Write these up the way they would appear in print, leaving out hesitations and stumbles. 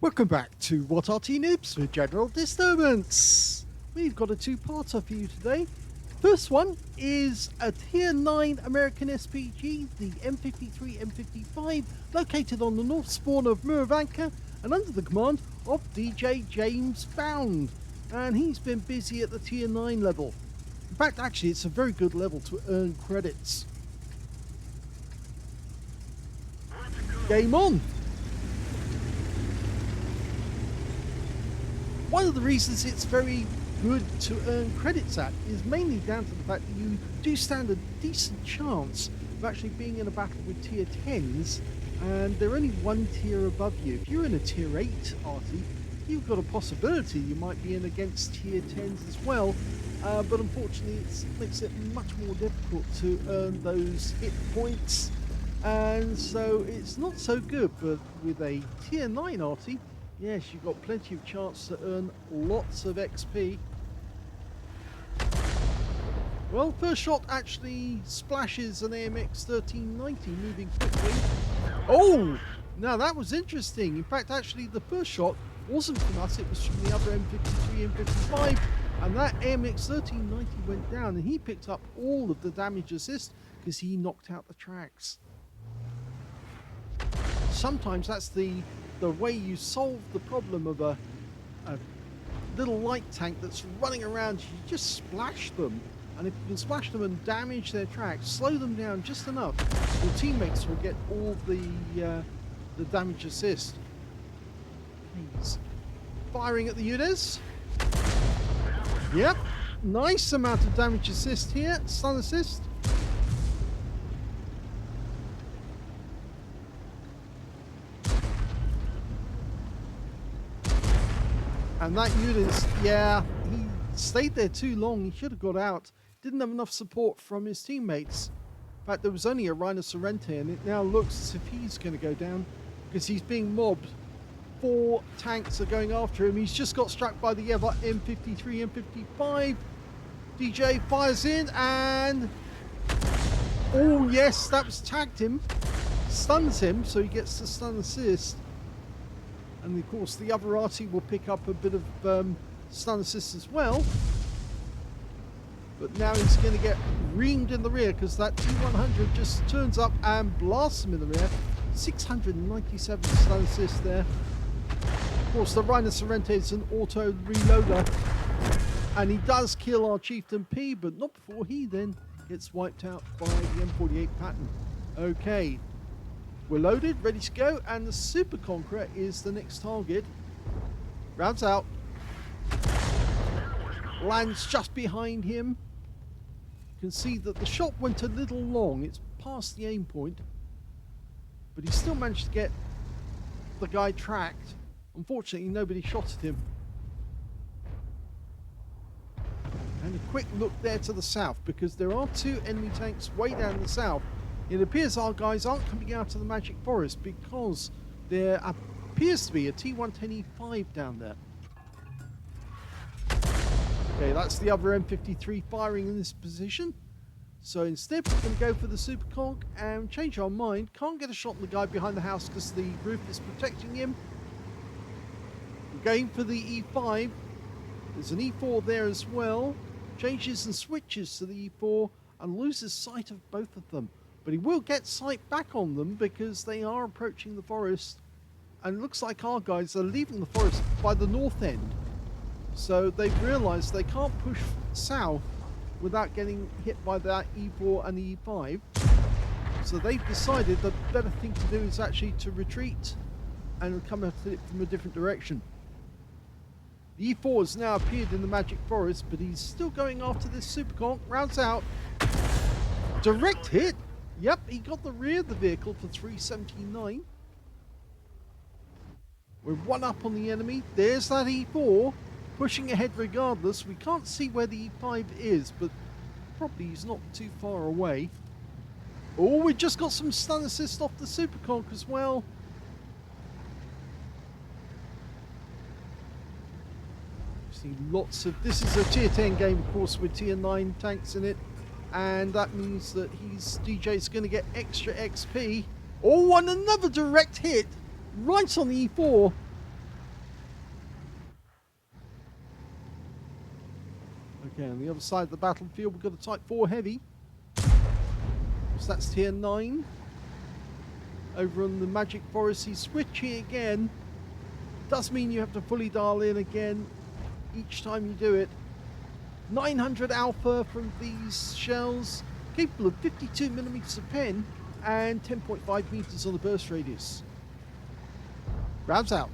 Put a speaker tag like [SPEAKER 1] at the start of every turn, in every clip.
[SPEAKER 1] Welcome back to What Arty Noobs for General Disturbance. We've got a two-parter for you today. First one is a Tier 9 American SPG, the M53 M55, located on the north spawn of Murovanka and under the command of DJJamesBound. And he's been busy at the Tier 9 level. In fact, actually, it's a very good level to earn credits. Game on! One of the reasons it's very good to earn credits at is mainly down to the fact that you do stand a decent chance of actually being in a battle with Tier 10s, and they're only one tier above you. If you're in a Tier 8 Arty, you've got a possibility you might be in against Tier 10s as well, but unfortunately it makes it much more difficult to earn those hit points, and so it's not so good. But with a Tier 9 Arty, yes, you've got plenty of chance to earn lots of XP. Well, first shot actually splashes an AMX 1390 moving quickly. Oh! Now that was interesting. In fact, actually the first shot wasn't from us, it was from the other M53, M55. And that AMX 1390 went down and he picked up all of the damage assist because he knocked out the tracks. Sometimes that's the way you solve the problem of a little light tank that's running around. You just splash them, and if you can splash them and damage their tracks, slow them down just enough, your teammates will get all the damage assist. He's firing at the units. Yep, nice amount of damage assist here, stun assist. And that unit, yeah, he stayed there too long. He should have got out. Didn't have enough support from his teammates. In fact, there was only a Rhino Sorrente, and it now looks as if he's going to go down because he's being mobbed. 4 tanks are going after him. He's just got struck by the M53, M55. DJ fires in, and oh yes, that was tagged him. Stuns him, so he gets the stun assist. And of course the other Arty will pick up a bit of stun assist as well. But now he's going to get reamed in the rear because that T100 just turns up and blasts him in the rear. 697 stun assist there. Of course the Rhino Sorrente is an auto reloader. And he does kill our Chieftain P, but not before he then gets wiped out by the M48 pattern. Okay. We're loaded, ready to go, and the Super Conqueror is the next target. Rounds out. Lands just behind him. You can see that the shot went a little long. It's past the aim point. But he still managed to get the guy tracked. Unfortunately, nobody shot at him. And a quick look there to the south, because there are 2 enemy tanks way down the south. It appears our guys aren't coming out of the Magic Forest because there appears to be a T110E5 down there. Okay, that's the other M53 firing in this position. So instead we're going to go for the Super Conk and change our mind. Can't get a shot on the guy behind the house because the roof is protecting him. We're going for the E5. There's an E4 there as well. Changes and switches to the E4 and loses sight of both of them. But he will get sight back on them because they are approaching the forest. And it looks like our guys are leaving the forest by the north end. So they've realised they can't push south without getting hit by that E4 and the E5. So they've decided the better thing to do is actually to retreat and come at it from a different direction. The E4 has now appeared in the Magic Forest, but he's still going after this Super Conk. Rounds out. Direct hit. Yep, he got the rear of the vehicle for 379. We're 1 up on the enemy. There's that E4 pushing ahead regardless. We can't see where the E5 is, but probably he's not too far away. Oh, we just got some stun assist off the Super Conk as well. See lots of... This is a Tier 10 game, of course, with Tier 9 tanks in it. And that means that DJ's going to get extra XP. Oh, and another direct hit right on the E4. Okay, on the other side of the battlefield, we've got a Type 4 Heavy. So that's tier 9. Over on the Magic Forest, he's switching again. Does mean you have to fully dial in again each time you do it. 900 alpha from these shells, capable of 52 millimeters of pen and 10.5 meters on the burst radius. Rounds out.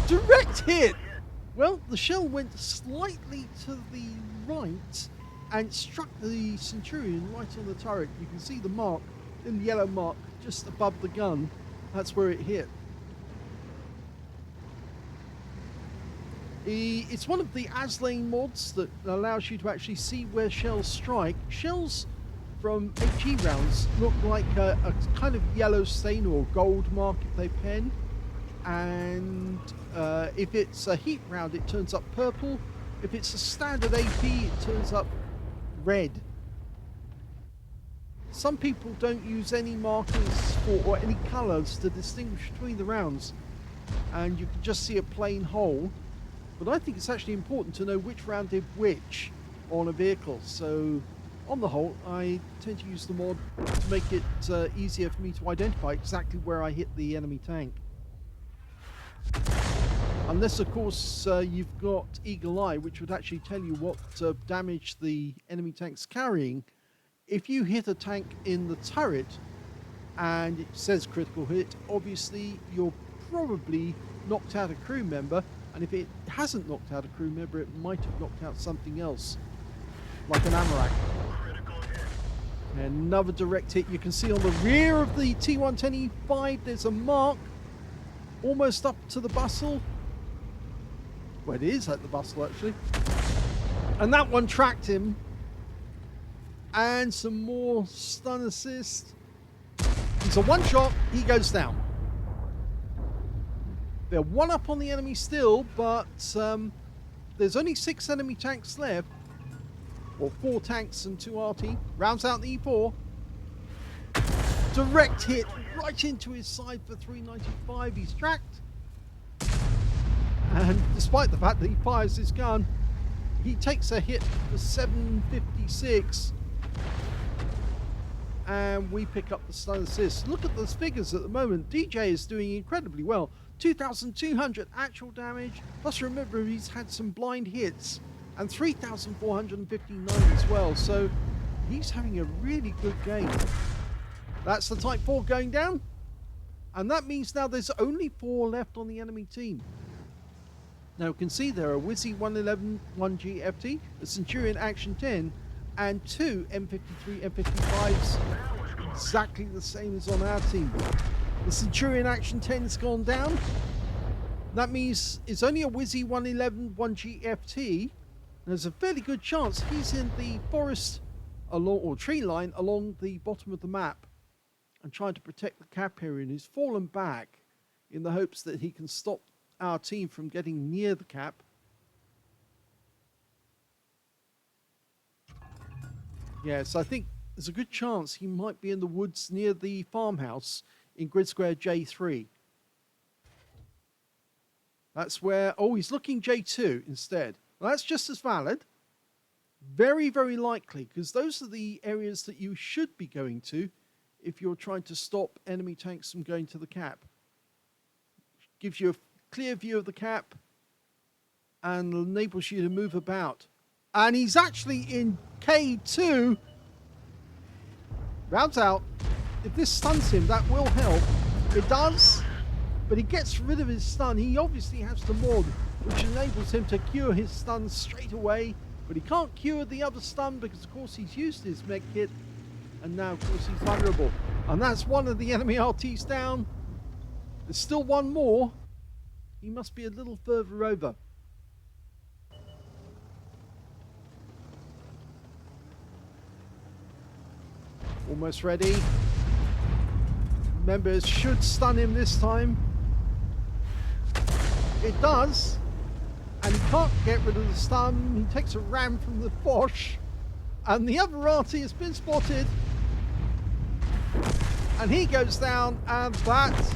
[SPEAKER 1] Direct hit! Well, the shell went slightly to the right and struck the Centurion right on the turret. You can see the mark, the yellow mark, just above the gun. That's where it hit. It's one of the Aslains mods that allows you to actually see where shells strike. Shells from HE rounds look like a kind of yellow stain or gold mark if they pen. And if it's a heat round, it turns up purple. If it's a standard AP, it turns up red. Some people don't use any markers or any colours to distinguish between the rounds, and you can just see a plain hole. But I think it's actually important to know which round did which on a vehicle. So on the whole, I tend to use the mod to make it easier for me to identify exactly where I hit the enemy tank. Unless, of course, you've got Eagle Eye, which would actually tell you what damage the enemy tank's carrying. If you hit a tank in the turret and it says critical hit, obviously you're probably knocked out a crew member. And if it hasn't knocked out a crew member, it might have knocked out something else, like an Amarak. Another direct hit. You can see on the rear of the T110E5, there's a mark almost up to the bustle. Well, it is at the bustle, actually. And that one tracked him. And some more stun assist. He's a one shot. He goes down. They're one up on the enemy still, but there's only 6 enemy tanks left. Or 4 tanks and 2 Arty. Rounds out the E4. Direct hit right into his side for 395. He's tracked. And despite the fact that he fires his gun, he takes a hit for 756. And we pick up the stun assist. Look at those figures at the moment. DJ is doing incredibly well. 2,200 actual damage. Plus remember, he's had some blind hits. And 3,459 as well. So he's having a really good game. That's the Type 4 going down. And that means now there's only 4 left on the enemy team. Now you can see there are Wizzy 111 1G FT, a Centurion Action 10, and 2 M53 M55s, exactly the same as on our team. The Centurion Action 10's gone down. That means it's only a Wizzy 111 1G FT. There's a fairly good chance he's in the forest along, or tree line along the bottom of the map and trying to protect the cap area, and he's fallen back in the hopes that he can stop our team from getting near the cap. Yes, I think there's a good chance he might be in the woods near the farmhouse in grid square J3. That's where, oh, he's looking J2 instead. Well, that's just as valid. Very, very likely, because those are the areas that you should be going to if you're trying to stop enemy tanks from going to the cap. Gives you a clear view of the cap and enables you to move about. And he's actually in K2. Rounds out. If this stuns him, that will help. It does, but he gets rid of his stun. He obviously has the mod, which enables him to cure his stun straight away, but he can't cure the other stun because, of course, he's used his med kit, and now, of course, he's vulnerable. And that's one of the enemy RTs down. There's still one more. He must be a little further over. Almost ready. Remember, it should stun him this time. It does. And he can't get rid of the stun. He takes a ram from the Bosch. And the other Arty has been spotted. And he goes down, and that...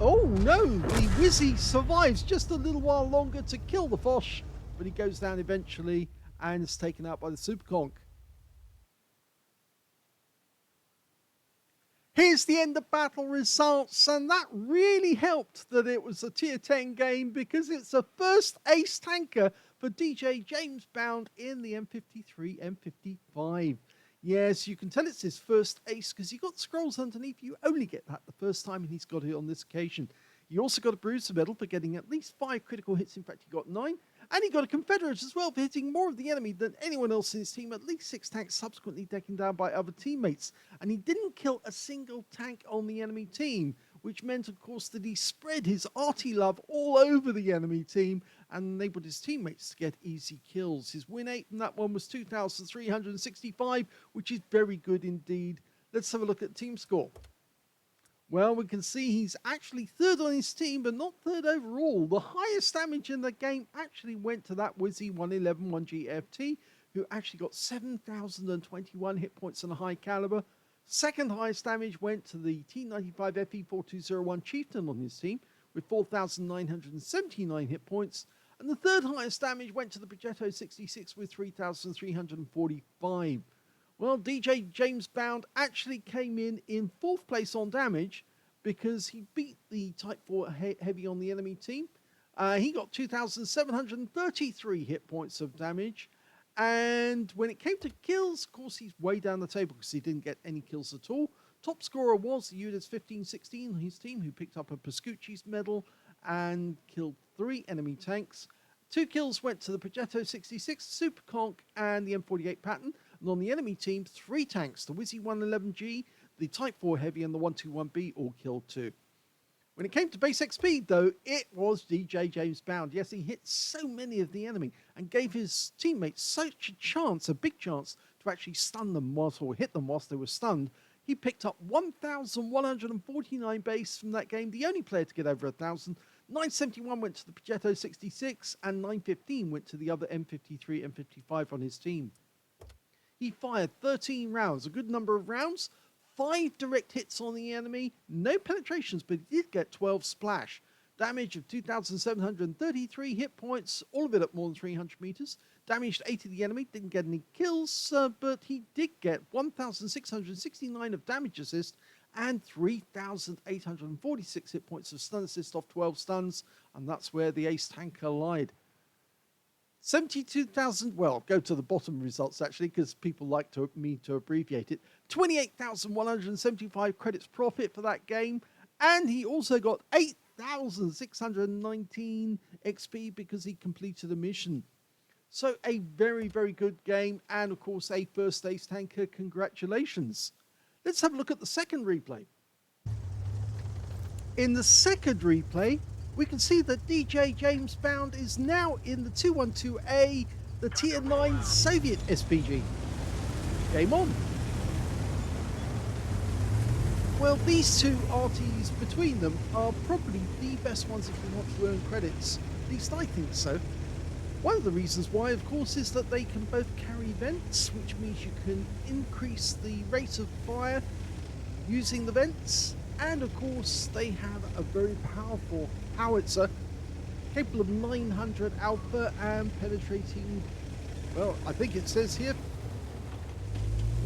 [SPEAKER 1] Oh no, the Wizzy survives just a little while longer to kill the Bosch. but he goes down eventually and is taken out by the Superconk. Here's the end of battle results, and that really helped that it was a tier 10 game because it's the first ace tanker for DJJamesBound in the M53, M55. Yes, you can tell it's his first ace because he got scrolls underneath. You only get that the first time, and he's got it on this occasion. He also got a Bruiser medal for getting at least 5 critical hits. In fact, he got 9. And he got a Confederate as well for hitting more of the enemy than anyone else in his team. At least 6 tanks subsequently taken down by other teammates. And he didn't kill a single tank on the enemy team, which meant, of course, that he spread his Arty love all over the enemy team and enabled his teammates to get easy kills. His win rate from that one was 2,365, which is very good indeed. Let's have a look at team score. Well, we can see he's actually third on his team, but not third overall. The highest damage in the game actually went to that Wizzy 111 1GFT, who actually got 7,021 hit points on a high caliber. Second highest damage went to the T95 FE4201 Chieftain on his team, with 4,979 hit points. And the third highest damage went to the Progetto 66 with 3,345. Well, DJJamesBound actually came in 4th place on damage because he beat the Type 4 Heavy on the enemy team. He got 2,733 hit points of damage. And when it came to kills, of course, he's way down the table because he didn't get any kills at all. Top scorer was the Udas 1516 on his team, who picked up a Pascucci's medal and killed 3 enemy tanks. 2 kills went to the Progetto 66, Superconk, and the M48 Patton. And on the enemy team, 3 tanks, the Wizzy 111G, the Type 4 Heavy, and the 121B all killed 2. When it came to base XP, though, it was DJJamesBound. Yes, he hit so many of the enemy and gave his teammates such a chance, a big chance, to actually stun them or hit them whilst they were stunned. He picked up 1,149 base from that game, the only player to get over 1,000. 971 went to the Progetto 66, and 915 went to the other M53, M55 on his team. He fired 13 rounds, a good number of rounds, 5 direct hits on the enemy, no penetrations, but he did get 12 splash. Damage of 2,733 hit points, all of it at more than 300 meters. Damaged 8 of the enemy, didn't get any kills, but he did get 1,669 of damage assist and 3,846 hit points of stun assist off 12 stuns, and that's where the ace tanker lied. 72,000, well, go to the bottom results actually, because people like me to abbreviate it. 28,175 credits profit for that game, and he also got 8,619 XP because he completed a mission. So a very, very good game, and of course a first ace tanker. Congratulations. Let's have a look at the second replay. In the second replay, we can see that DJJamesBound is now in the 212A, the Tier 9 Soviet SPG. Game on. Well, these two Artys between them are probably the best ones if you want to earn credits. At least I think so. One of the reasons why, of course, is that they can both carry vents, which means you can increase the rate of fire using the vents. And of course, they have a very powerful howitzer capable of 900 alpha and penetrating, well, I think it says here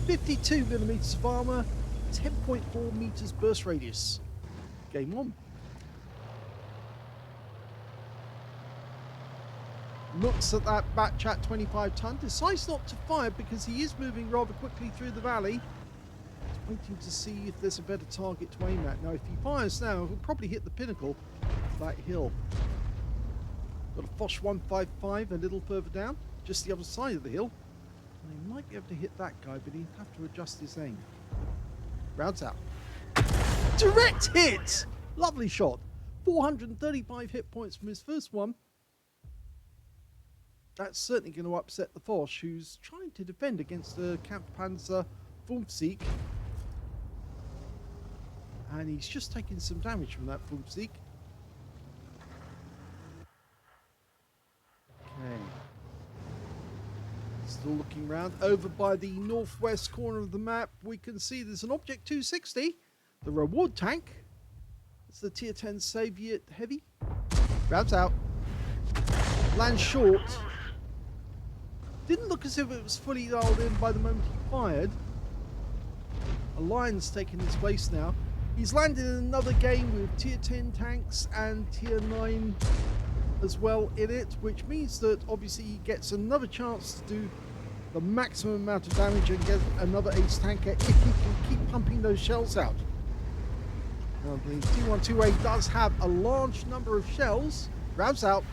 [SPEAKER 1] 52 millimeters of armor, 10.4 meters burst radius. Game on. Looks at that batch at 25 ton, decides not to fire because he is moving rather quickly through the valley. Waiting to see if there's a better target to aim at. Now, if he fires now, he'll probably hit the pinnacle of that hill. Got a Foch 155 a little further down, just the other side of the hill. And he might be able to hit that guy, but he'll have to adjust his aim. Rounds out. Direct hit! Lovely shot. 435 hit points from his first one. That's certainly going to upset the Foch, who's trying to defend against the Kampfpanzer Fulmsieg. And he's just taking some damage from that Fulmsieg. Okay. Still looking around. Over by the northwest corner of the map, we can see there's an Object 260, the reward tank. It's the Tier 10 Soviet Heavy. Grabs out. Lands short. Didn't look as if it was fully dialed in by the moment he fired. A lion's taken his place now. He's landed in another game with tier 10 tanks and tier 9 as well in it, which means that obviously he gets another chance to do the maximum amount of damage and get another ace tanker if he can keep pumping those shells out. Now, the T128 does have a large number of shells. Rounds out.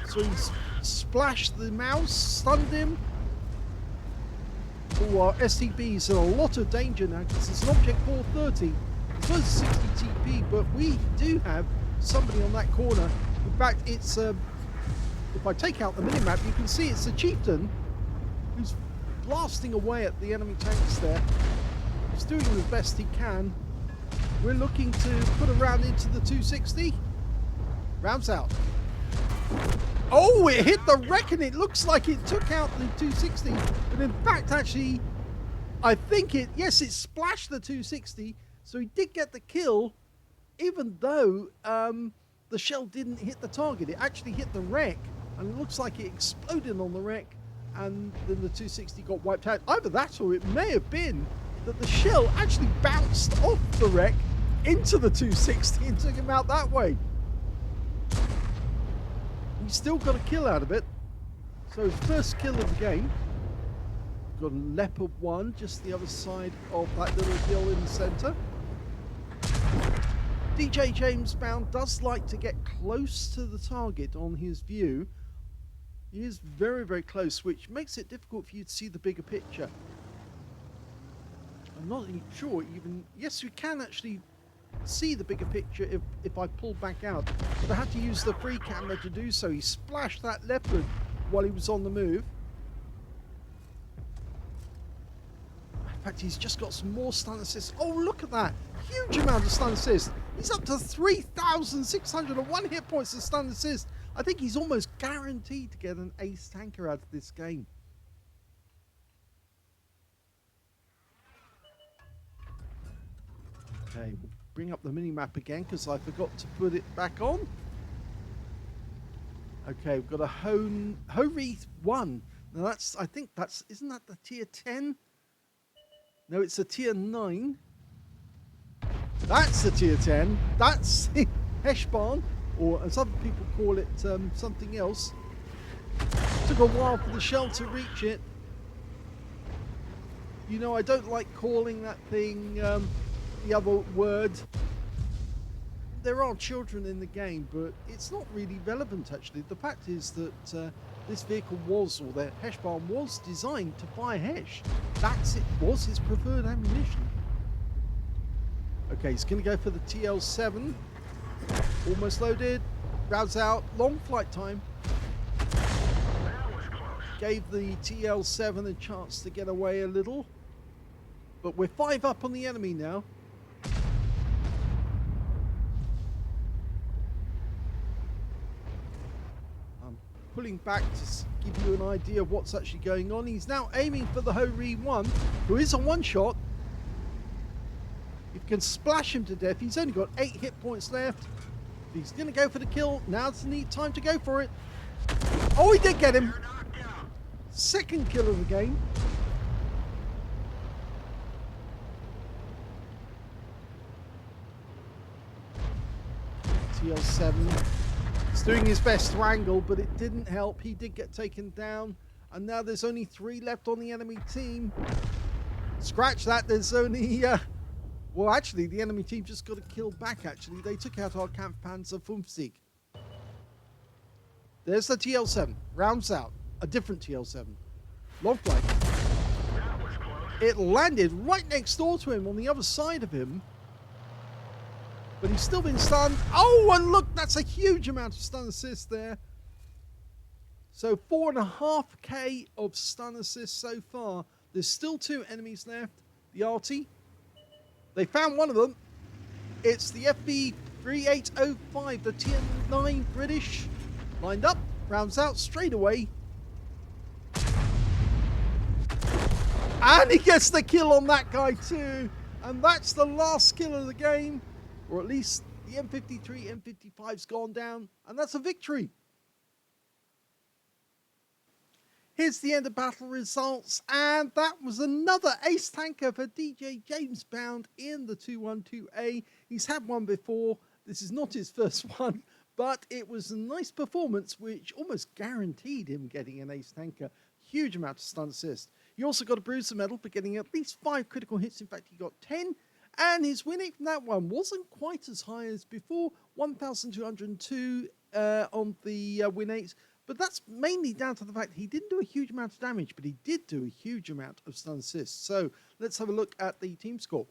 [SPEAKER 1] So he's splashed the mouse, stunned him. Oh, our STB's in a lot of danger now because it's an object 430. It's supposed to 60 TP, but we do have somebody on that corner. In fact, it's if I take out the minimap, you can see it's a chieftain who's blasting away at the enemy tanks there. He's doing the best he can. We're looking to put a round into the 260. Rounds out. Oh, it hit the wreck and it looks like it took out the 260. But in fact, actually, I think it splashed the 260. So he did get the kill, even though the shell didn't hit the target. It actually hit the wreck. And it looks like it exploded on the wreck. And then the 260 got wiped out. Either that or it may have been that the shell actually bounced off the wreck into the 260 and took him out that way. He still got a kill out of it. So his first kill of the game. Got a Leopard 1 just the other side of that little hill in the center. DJJamesBound does like to get close to the target on his view. He is very, very close, which makes it difficult for you to see the bigger picture. I'm not even sure even... Yes, you can actually see the bigger picture if I pull back out. But I had to use the free camera to do so. He splashed that leopard while he was on the move. In fact, he's just got some more stun assists. Oh, look at that. Huge amount of stun assist. He's up to 3,601 hit points of stun assist. I think he's almost guaranteed to get an ace tanker out of this game. Okay, we'll bring up the mini-map again because I forgot to put it back on. Okay, we've got a Ho-Wreath 1. Now that's, I think that's, isn't that the tier 10? No, it's a tier 9. That's the tier 10. That's Heshbarn, or as other people call it, something else. Took a while for the shell to reach it. You know, I don't like calling that thing the other word. There are children in the game, but it's not really relevant actually. The fact is that this vehicle was, or the Heshbarn was designed to fire Hesh. That's it, was his preferred ammunition. Okay, he's going to go for the TL7. Almost loaded. Rounds out. Long flight time. Gave the TL7 a chance to get away a little. But we're 5 up on the enemy now. I'm pulling back to give you an idea of what's actually going on. He's now aiming for the Ho-Wreath 1, who is a one-shot. If you can splash him to death, he's only got 8 hit points left. He's going to go for the kill. Now's the neat time to go for it. Oh, he did get him. Second kill of the game. TL7. He's doing his best to angle, but it didn't help. He did get taken down. And now there's only 3 left on the enemy team. Scratch that. There's only... well, actually, the enemy team just got a kill back, actually. They took out our Kampfpanzer 50. There's the TL7. Rounds out. A different TL7. Long flight. It landed right next door to him on the other side of him. But he's still been stunned. Oh, and look, that's a huge amount of stun assist there. So 4.5k of stun assist so far. There's still 2 enemies left. The Arty. They found one of them. It's the FB3805, the tier 9 British. Lined up, rounds out straight away. And he gets the kill on that guy too. And that's the last kill of the game. Or at least the M53, M55's gone down. And that's a victory. Here's the end of battle results, and that was another ace tanker for DJJamesBound in the 212A. He's had one before. This is not his first one, but it was a nice performance which almost guaranteed him getting an ace tanker. Huge amount of stun assist. He also got a bruiser medal for getting at least 5 critical hits. In fact, he got 10. And his win rate from that one wasn't quite as high as before, 1,202 on the win rate. But that's mainly down to the fact he didn't do a huge amount of damage, but he did do a huge amount of stun assists. So let's have a look at the team score.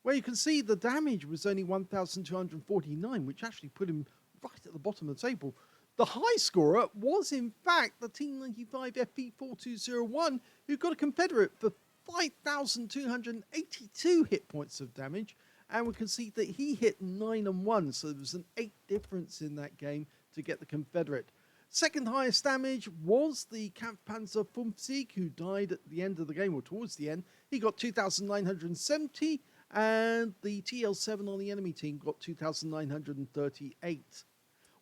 [SPEAKER 1] Where you can see the damage was only 1,249, which actually put him right at the bottom of the table. The high scorer was, in fact, the Team 95 FP4201, who got a Confederate for 5,282 hit points of damage. And we can see that he hit 9 and 1, so there was an 8 difference in that game to get the Confederate. Second highest damage was the Kampfpanzer 55, who died at the end of the game, or towards the end. He got 2,970, and the TL7 on the enemy team got 2,938.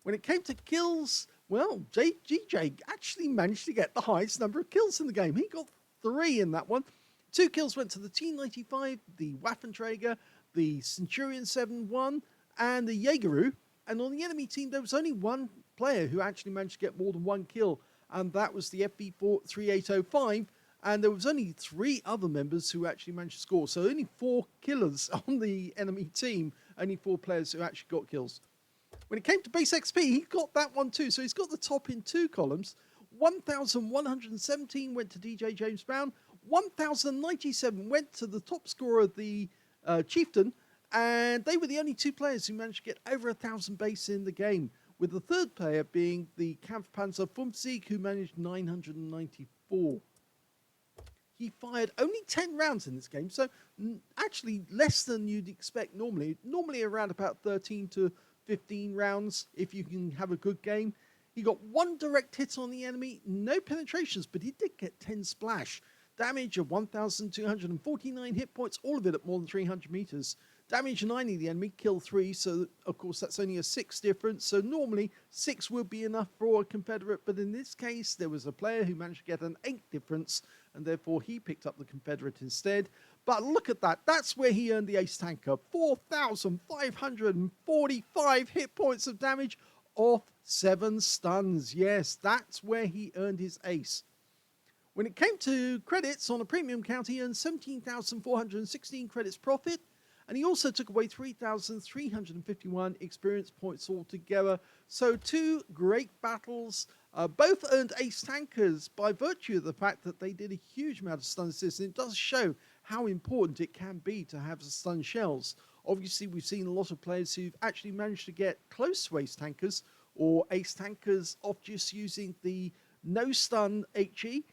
[SPEAKER 1] When it came to kills, well, GJ actually managed to get the highest number of kills in the game. He got 3 in that one. 2 kills went to the T95, the Waffenträger, the Centurion 7-1, and the Jägeru. And on the enemy team, there was only one player who actually managed to get more than 1 kill, and that was the FB3805. And there was only 3 other members who actually managed to score. So only 4 killers on the enemy team, only 4 players who actually got kills. When it came to base XP, he got that one too. So he's got the top in 2 columns. 1,117 went to DJJamesBound. 1,097 went to the top scorer, the Chieftain. And they were the only 2 players who managed to get over 1,000 base in the game, with the third player being the Kampfpanzer 50, who managed 994. He fired only 10 rounds in this game, so actually less than you'd expect normally. Normally around about 13 to 15 rounds if you can have a good game. He got 1 direct hit on the enemy, no penetrations, but he did get 10 splash. Damage of 1,249 hit points, all of it at more than 300 meters. Damage 9 of the enemy, kill 3, so of course that's only a 6 difference. So normally 6 would be enough for a Confederate, but in this case there was a player who managed to get an 8 difference, and therefore he picked up the Confederate instead. But look at that, that's where he earned the ace tanker. 4,545 hit points of damage off 7 stuns. Yes, that's where he earned his ace. When it came to credits on a premium count, he earned 17,416 credits profit. And he also took away 3,351 experience points altogether. So 2 great battles. Both earned ace tankers by virtue of the fact that they did a huge amount of stun assists. And it does show how important it can be to have the stun shells. Obviously, we've seen a lot of players who've actually managed to get close to ace tankers or ace tankers off just using the no stun HE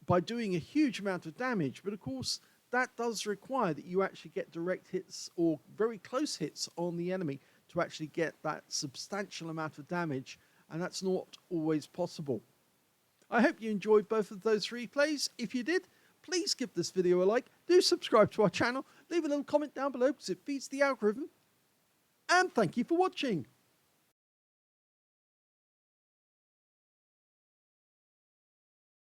[SPEAKER 1] by doing a huge amount of damage. But of course, that does require that you actually get direct hits or very close hits on the enemy to actually get that substantial amount of damage, and that's not always possible. I hope you enjoyed both of those replays. If you did, please give this video a like, do subscribe to our channel, leave a little comment down below because it feeds the algorithm, and thank you for watching.